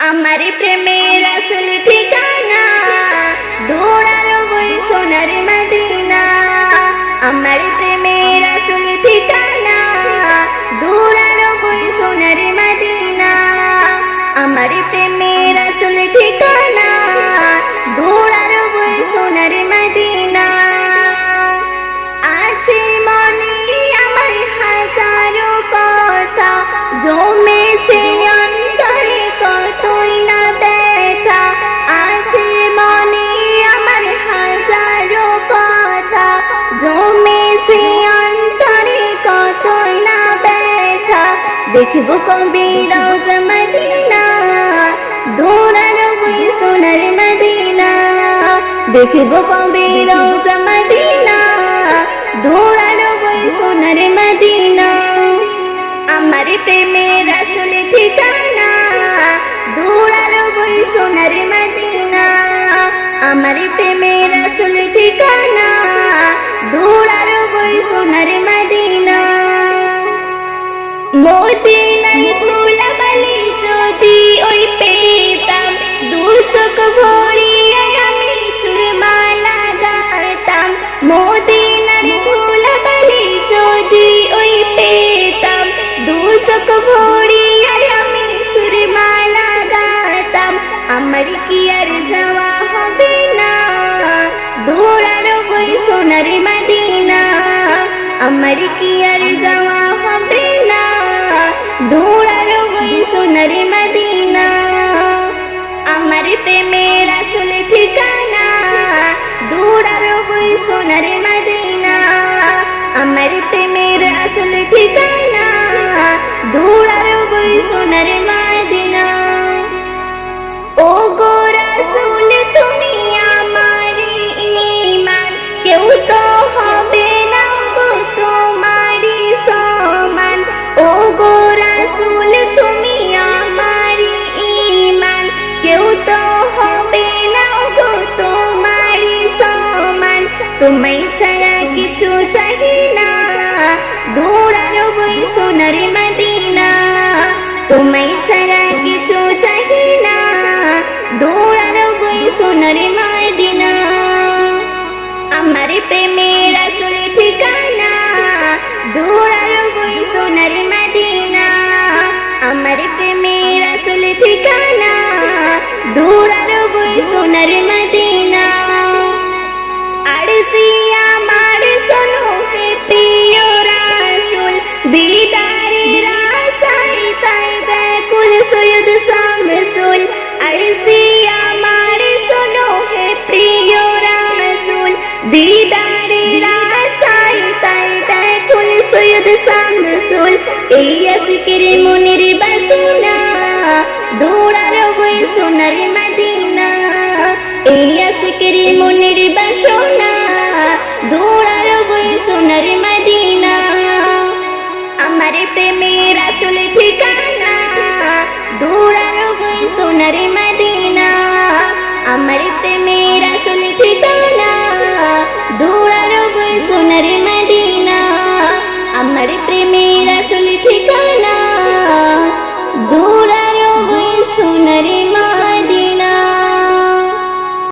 আমার প্রেমের আসল ঠিকানা দৌড়ানো বই সোনার মদিনা। আমার প্রেমের আসল ঠিকানা দৌড়ানো বই সোনার মদিনা। আমার প্রেমের আসল ঠিকানা দৌড়ানো বই সোনার মদিনা। আছে মনে আমার হাজারো কথা জমেছে অন্তরে কতই না ব্যথা। আছে মনে আমার হাজারো কথা জমেছে অন্তরে কতই না ব্যথা। দেখবো কবে রওজা মদিনা দৌড়ানো বই সোনার মদিনা। দেখবো কবে রওজা মদিনা দৌড়ানো বই সোনার মদিনা। আমার প্রেমের আসল ঠিকানা দৌড়ানো বই সোনার মদিনা। আমার প্রেমের আসল ঠিকানা দৌড়ানো বই সোনার মদিনা। মদিনার ধুলাবালি যদি ওই পেতাম দু চোখ ভরিয়ে আমি সুরমা লাগাতাম। মদিনার ধুলাবালি যদি ওই পেতাম দু চোখ ভরিয়ে আমি সুরমা লাগাতাম। আমার কি আর যাওয়া হবে না দৌড়ানো বই সোনার মদিনা। আমার কি আর যাওয়া হবে না দৌড়ানো বই সোনার মদিনা। আমার প্রেমের আসল ঠিকানা দৌড়ানো বই সোনার মদিনা। আমার প্রেমের আসল ঠিকানা দৌড়ানো বই সোনার মদিনা। ও গো রাসূল তুমি আমার ঈমান, কেউ তো হবে না গো তোমারি সমান। ও গো রাসূল তুমি আমার ঈমান, কেউ তো হবে না গো তোমারি সমান। তোমায় ছাড়া কিছু চাহি না দৌড়ানো বই সোনার মদিনা। তোমায় ছাড়া কিছু চাহি না দৌড়ানো বই সোনার মদিনা। আমার প্রেমের আসল ঠিকানা দৌড়ানো বই সোনার মদিনা। আমার প্রেমের আসল ঠিকানা দৌড়ানো বই সোনার মদিনা। আর জি আমার শোনো হে প্রিয় রাসূল, দিদারের আশায় তাই ব্যাকুল সৈয়দ শামসুল। আর জি আমার শোনো হে প্রিয় রাসূল, দিদারের আশায় তাই ব্যাকুল সৈয়দ শামসুল। এই আশিকের মনের বাসনা দৌড়ানো বই সোনার মদিনা। এই আশিকের মনের বাসনা দৌড়ানো বই সোনার মদিনা। আমার প্রেমের আসল ঠিকানা দৌড়ানো বই সোনার